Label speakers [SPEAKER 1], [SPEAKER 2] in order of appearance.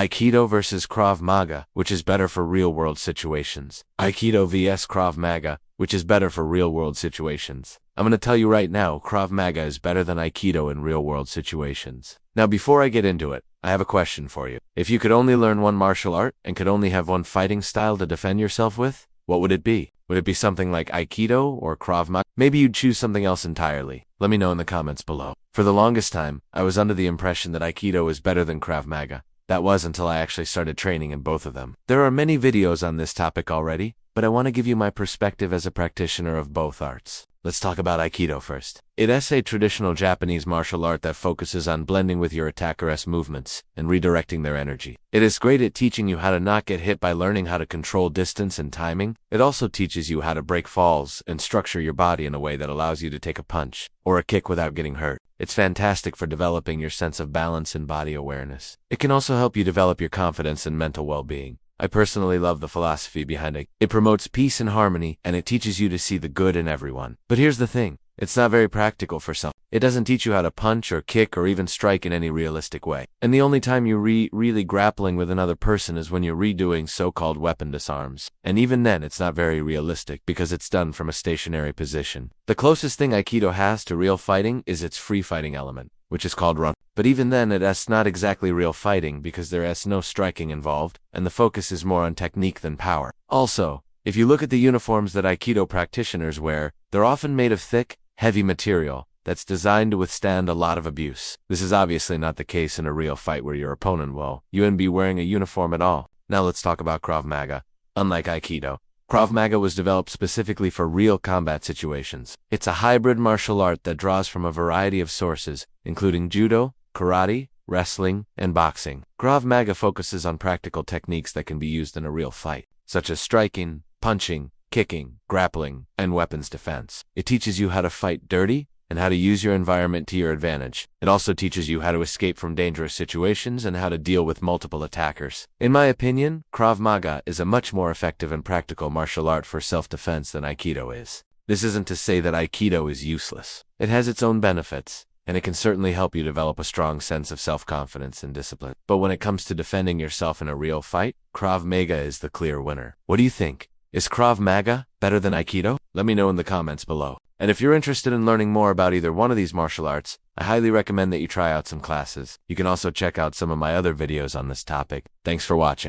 [SPEAKER 1] Aikido versus Krav Maga, which is better for real-world situations. Aikido vs Krav Maga, which is better for real-world situations. I'm going to tell you right now, Krav Maga is better than Aikido in real-world situations. Now before I get into it, I have a question for you. If you could only learn one martial art and could only have one fighting style to defend yourself with, what would it be? Would it be something like Aikido or Krav Maga? Maybe you'd choose something else entirely. Let me know in the comments below. For the longest time, I was under the impression that Aikido is better than Krav Maga. That was until I actually started training in both of them. There are many videos on this topic already, but I want to give you my perspective as a practitioner of both arts. Let's talk about Aikido first. It is a traditional Japanese martial art that focuses on blending with your attacker's movements and redirecting their energy. It is great at teaching you how to not get hit by learning how to control distance and timing. It also teaches you how to break falls and structure your body in a way that allows you to take a punch or a kick without getting hurt. It's fantastic for developing your sense of balance and body awareness. It can also help you develop your confidence and mental well-being. I personally love the philosophy behind it. It promotes peace and harmony, and it teaches you to see the good in everyone. But here's the thing. It's not very practical for some. It doesn't teach you how to punch or kick or even strike in any realistic way. And the only time you're really grappling with another person is when you're redoing so-called weapon disarms. And even then, it's not very realistic because it's done from a stationary position. The closest thing Aikido has to real fighting is its free fighting element, which is called run. But even then, it's not exactly real fighting because there is no striking involved, and the focus is more on technique than power. Also, if you look at the uniforms that Aikido practitioners wear, they're often made of thick, heavy material that's designed to withstand a lot of abuse. This is obviously not the case in a real fight where your opponent will you be wearing a uniform at all. Now let's talk about Krav Maga. Unlike Aikido, Krav Maga was developed specifically for real combat situations. It's a hybrid martial art that draws from a variety of sources, including judo, karate, wrestling, and boxing. Krav Maga focuses on practical techniques that can be used in a real fight, such as striking, punching, kicking, grappling, and weapons defense. It teaches you how to fight dirty and how to use your environment to your advantage. It also teaches you how to escape from dangerous situations and how to deal with multiple attackers. In my opinion, Krav Maga is a much more effective and practical martial art for self-defense than Aikido is. This isn't to say that Aikido is useless. It has its own benefits, and it can certainly help you develop a strong sense of self-confidence and discipline. But when it comes to defending yourself in a real fight, Krav Maga is the clear winner. What do you think? Is Krav Maga better than Aikido? Let me know in the comments below. And if you're interested in learning more about either one of these martial arts, I highly recommend that you try out some classes. You can also check out some of my other videos on this topic. Thanks for watching.